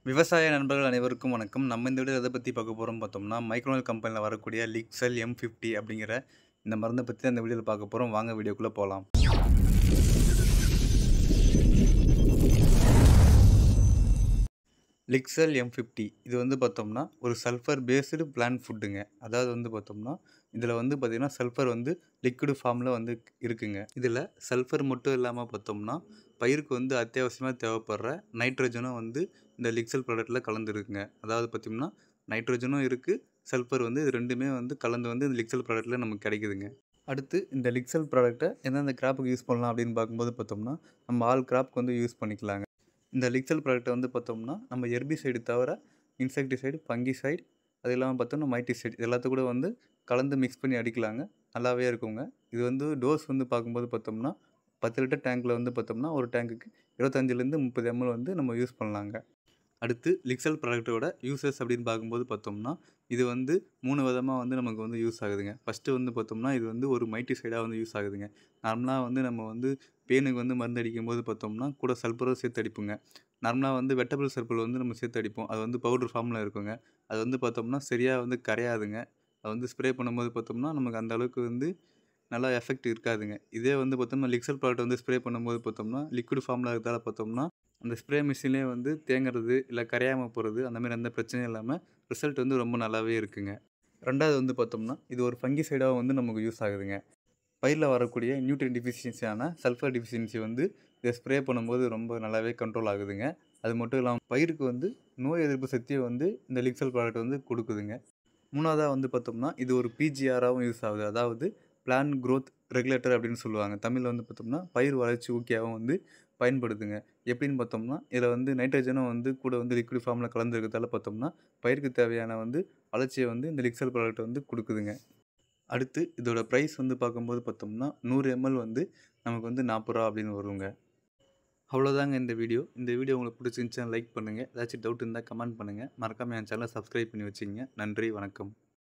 விவசாய நண்பர்கள் அனைவருக்கும் வணக்கம். நம்ம இந்த வீடியோ எதை பற்றி பார்க்க போகிறோம் பார்த்தோம்னா, மைக்ரோவெல் கம்பெனியில் வரக்கூடிய லிக்செல் M50 அப்படிங்கிற இந்த மருந்தை பற்றி தான் இந்த வீடியோவில் பார்க்க போகிறோம். வாங்க வீடியோக்குள்ளே போகலாம். லிக்செல் M50 இது வந்து பார்த்தோம்னா ஒரு சல்ஃபர் பேஸ்டு பிளான்ட் ஃபுட்டுங்க. அதாவது வந்து பார்த்தோம்னா இதில் வந்து பார்த்திங்கன்னா சல்ஃபர் வந்து லிக்விட் ஃபார்மில் வந்து இருக்குங்க. இதில் சல்ஃபர் மட்டும் இல்லாமல் பார்த்தோம்னா பயிருக்கு வந்து அத்தியாவசியமாக தேவைப்படுற நைட்ரஜனும் வந்து இந்த லிக்செல் ப்ராடக்ட்டில் கலந்துருக்குங்க. அதாவது பார்த்திங்கன்னா நைட்ரஜனும் இருக்குது, சல்ஃபர் வந்து இது ரெண்டுமே வந்து கலந்து வந்து இந்த லிக்செல் ப்ராடக்ட்டில் நமக்கு கிடைக்குதுங்க. அடுத்து இந்த லிக்செல் ப்ராடக்ட்டை எந்தெந்த கிராப்புக்கு யூஸ் பண்ணலாம் அப்படின்னு பார்க்கும்போது பார்த்தோம்னா நம்ம ஆல் கிராப்புக்கு வந்து யூஸ் பண்ணிக்கலாங்க. இந்த லிக்செல் ப்ராடக்ட்டை வந்து பார்த்தோம்னா நம்ம எர்பிசைடு தவிர இன்செக்டிசைடு, ஃபங்கிசைடு, அது இல்லாமல் பார்த்தோம்னா மைட்டிசைடு எல்லாத்து கூட வந்து கலந்து மிக்ஸ் பண்ணி அடிக்கலாங்க. நல்லாவே இருக்குங்க. இது வந்து டோஸ் வந்து பார்க்கும்போது பார்த்தோம்னா 10 லிட்டர் டேங்க்கில் வந்து பார்த்தோம்னா ஒரு டேங்க்குக்கு 25லேருந்து 30 ml வந்து நம்ம யூஸ் பண்ணலாங்க. அடுத்து லிக்செல் ப்ராடக்ட்டோட யூசஸ் அப்படின்னு பார்க்கும்போது பார்த்தோம்னா இது வந்து 3 விதமாக வந்து நமக்கு வந்து யூஸ் ஆகுதுங்க. ஃபஸ்ட்டு வந்து பார்த்தோம்னா இது வந்து ஒரு மைட்டிசைடாக வந்து யூஸ் ஆகுதுங்க. நார்மலாக வந்து நம்ம வந்து பேனுக்கு வந்து மருந்து அடிக்கும்போது பார்த்தோம்னா கூட சல்பரும் சேர்த்து அடிப்போங்க. நார்மலாக வந்து வெட்டபிள் சல்பர் வந்து நம்ம சேர்த்து அடிப்போம். அது வந்து பவுடர் ஃபார்மில் இருக்குங்க. அது வந்து பார்த்தோம்னா சரியாக வந்து கரையாதுங்க. அது வந்து ஸ்ப்ரே பண்ணும்போது பார்த்தோம்னா நமக்கு அந்த அளவுக்கு வந்து நல்லா எஃபெக்ட் இருக்காதுங்க. இதே வந்து பார்த்தோம்னா லிக்செல் ப்ராடக்ட் வந்து ஸ்ப்ரே பண்ணும்போது பார்த்தோம்னா லிக்விட் ஃபார்மில் இருக்கிறதால பார்த்தோம்னா அந்த ஸ்ப்ரே மிஷின்லேயே வந்து தேங்குறது இல்லை கரையாமல் போகிறது அந்த மாதிரி எந்த பிரச்சனையும் இல்லாமல் ரிசல்ட் வந்து ரொம்ப நல்லாவே இருக்குங்க. ரெண்டாவது வந்து பார்த்தோம்னா இது ஒரு ஃபங்கிசைடாக வந்து நமக்கு யூஸ் ஆகுதுங்க. பயிரில் வரக்கூடிய நியூட்ரியன் டிஃபிஷியன்சியான சல்ஃபர் டிஃபிஷியன்சி வந்து இதை ஸ்ப்ரே பண்ணும்போது ரொம்ப நல்லாவே கண்ட்ரோல் ஆகுதுங்க. அது மட்டும் இல்லாமல் பயிருக்கு வந்து நோய் எதிர்ப்பு சக்தியை வந்து இந்த லிக்செல் ப்ராடக்ட் வந்து கொடுக்குதுங்க. மூணாவதாக வந்து பார்த்தோம்னா இது ஒரு பிஜிஆராகவும் யூஸ் ஆகுது. அதாவது பிளான்ட் க்ரோத் ரெகுலேட்டர் அப்படின்னு சொல்லுவாங்க. தமிழில் வந்து பார்த்தோம்னா பயிர் வளர்ச்சி ஊக்கியாகவும் வந்து பயன்படுதுங்க. எப்படின்னு பார்த்தோம்னா இதில் வந்து நைட்ரஜனும் வந்து கூட வந்து லிக்விட் ஃபார்மில் கலந்துருக்கிறதால பார்த்தோம்னா பயிருக்கு தேவையான வந்து வளர்ச்சியை வந்து இந்த லிக்செல் ப்ராடக்ட் வந்து கொடுக்குதுங்க. அடுத்து இதோட ப்ரைஸ் வந்து பார்க்கும்போது பார்த்தோம்னா 100 ml வந்து நமக்கு வந்து ₹40 அப்படின்னு வருங்க. அவ்வளோதாங்க இந்த வீடியோ. இந்த வீடியோ உங்களுக்கு பிடிச்சிருந்துச்சுன்னா லைக் பண்ணுங்கள். ஏதாச்சும் டவுட் இருந்தால் கமெண்ட் பண்ணுங்கள். மறக்காமல் என் சேனலை சப்ஸ்கிரைப் பண்ணி வச்சுக்கங்க. நன்றி, வணக்கம்.